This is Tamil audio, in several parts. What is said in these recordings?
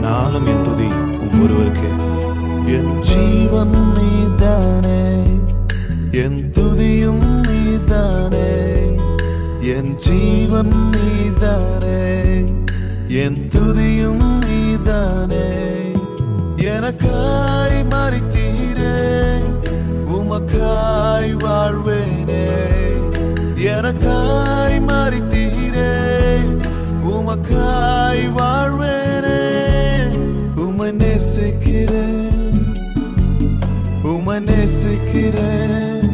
என்னாலும் என் துதி ஒவ்வொருவருக்கு. என் ஜீவன் நீதானே, என் துதியும் நீதானே, என் ஜீவன் நீதானே, என் துதியும் நீதானே. எனக்காய் மரித்தீரே, உமக்காய் வாழ்வேனே. எனக்காய் மரித்தீரே, உமக்காய் வாழ்வேனே. உம்மை நேசிக்கிறேன், உம்மை நேசிக்கிறேன்,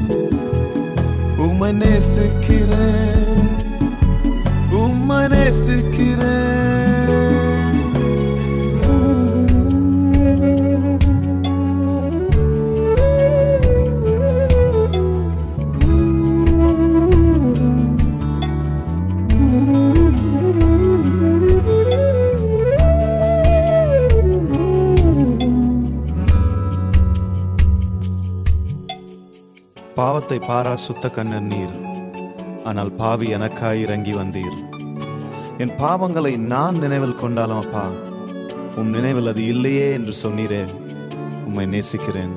உம்மை நேசிக்கிறேன், உம்மை நேசிக்கிறேன். பாவத்தை பாரா சுத்த கண்ணர் நீர், ஆனால் பாவி எனக்காய் இறங்கி வந்தீர். என் பாவங்களை நான் நினைவில் கொண்டாலும் அப்பா, உம் நினைவில் அது இல்லையே என்று சொன்னீரே. உம்மை நேசிக்கிறேன்.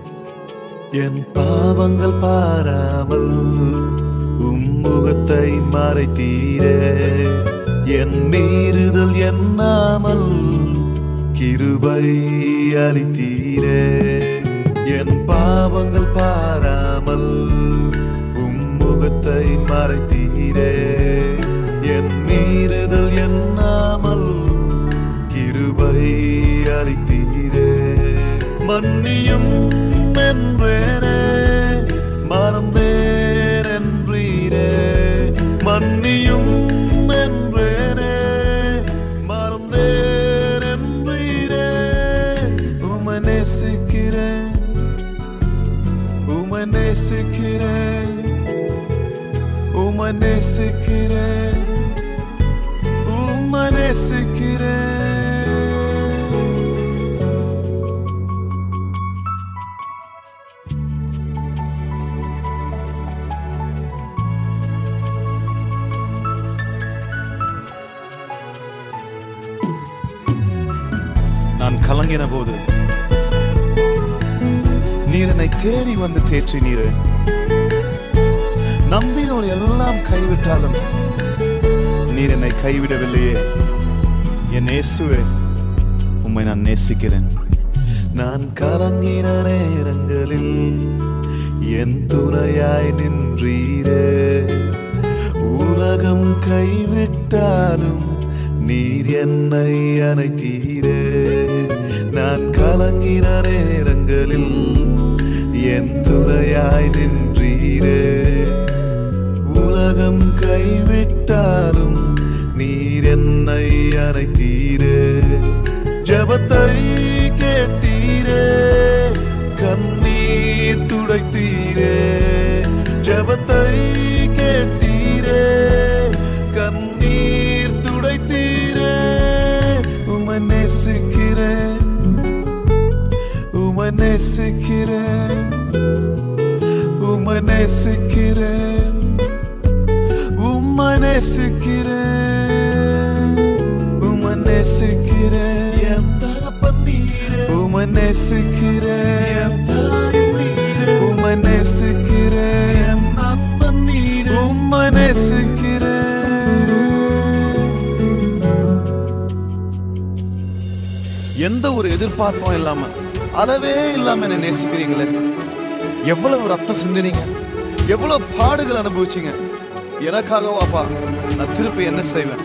என் பாவங்கள் பாராமல் உம் முகத்தை மறைத்தீரே. என் மீறுதல் எண்ணாமல் கிருபை அளித்தீரே. என் பாவங்கள் பாராமல் உம் முகத்தை மறைத்தீரே. என் மீறுதல் எண்ணாமல் கிருபை அளித்தீரே. மன்னியும் என்றேனே, மறந்தேன் என்றீரே. மன்னியும் என்றேனே, மறந்தேன் என்றீரே. உம்மை நேசிக்கிறேன், உம்மை நேசிக்கிறேன், உம்மை நேசிக்கிறேன், உம்மை நேசிக்கிறேன். நான் கலங்கின போது நீர் என்னை தேடி வந்து தேற்றினீரே. நம்பினோர் எல்லாம் கைவிட்டாலும் நீர் என்னை கைவிடவில்லையே. என் இயேசுவே, உம்மை நான் நேசிக்கிறேன். நான் கலங்கின நேரங்களில் என் துணையாய் நின்றீரே. உலகம் கைவிட்டாலும் நீர் என்னை அணைத்தீரே. நான் கலங்கின நேரங்களில் என் துணையாய் நின்றீரே. உலகம் கைவிட்டாலும் நீர் என்னை அணைத்தீரே. ஜெபத்தை கேட்டீரே, கண்ணீர் துடைத்தீரே. ஜெபத்தை கேட்டீரே, கண்ணீர் துடைத்தீரே. உம்மை நேசிக்கிறேன், உம்மை நேசிக்கிறேன், உம்மை நேசிக்கிறேன், உம்மை நேசிக்கிறேன், உம்மை நேசிக்கிறேன். என் தகப்பன் நீரே, உம்மை நேசிக்கிறேன். என் தாயும் நீரே, உம்மை நேசிக்கிறேன். என் நண்பன் நீரே, உம்மை நேசிக்கிறேன். எந்த ஒரு எதிர்பார்ப்பும் இல்லாம, அளவே இல்லாம என்ன நேசிக்கிறீங்களே. எவ்வளவு ரத்தம் சிந்தினீங்க, எவ்வளவு பாடுகள் அனுபவிச்சீங்க எனக்காகவாப்பா. நான் திருப்பி என்ன செய்வேன்?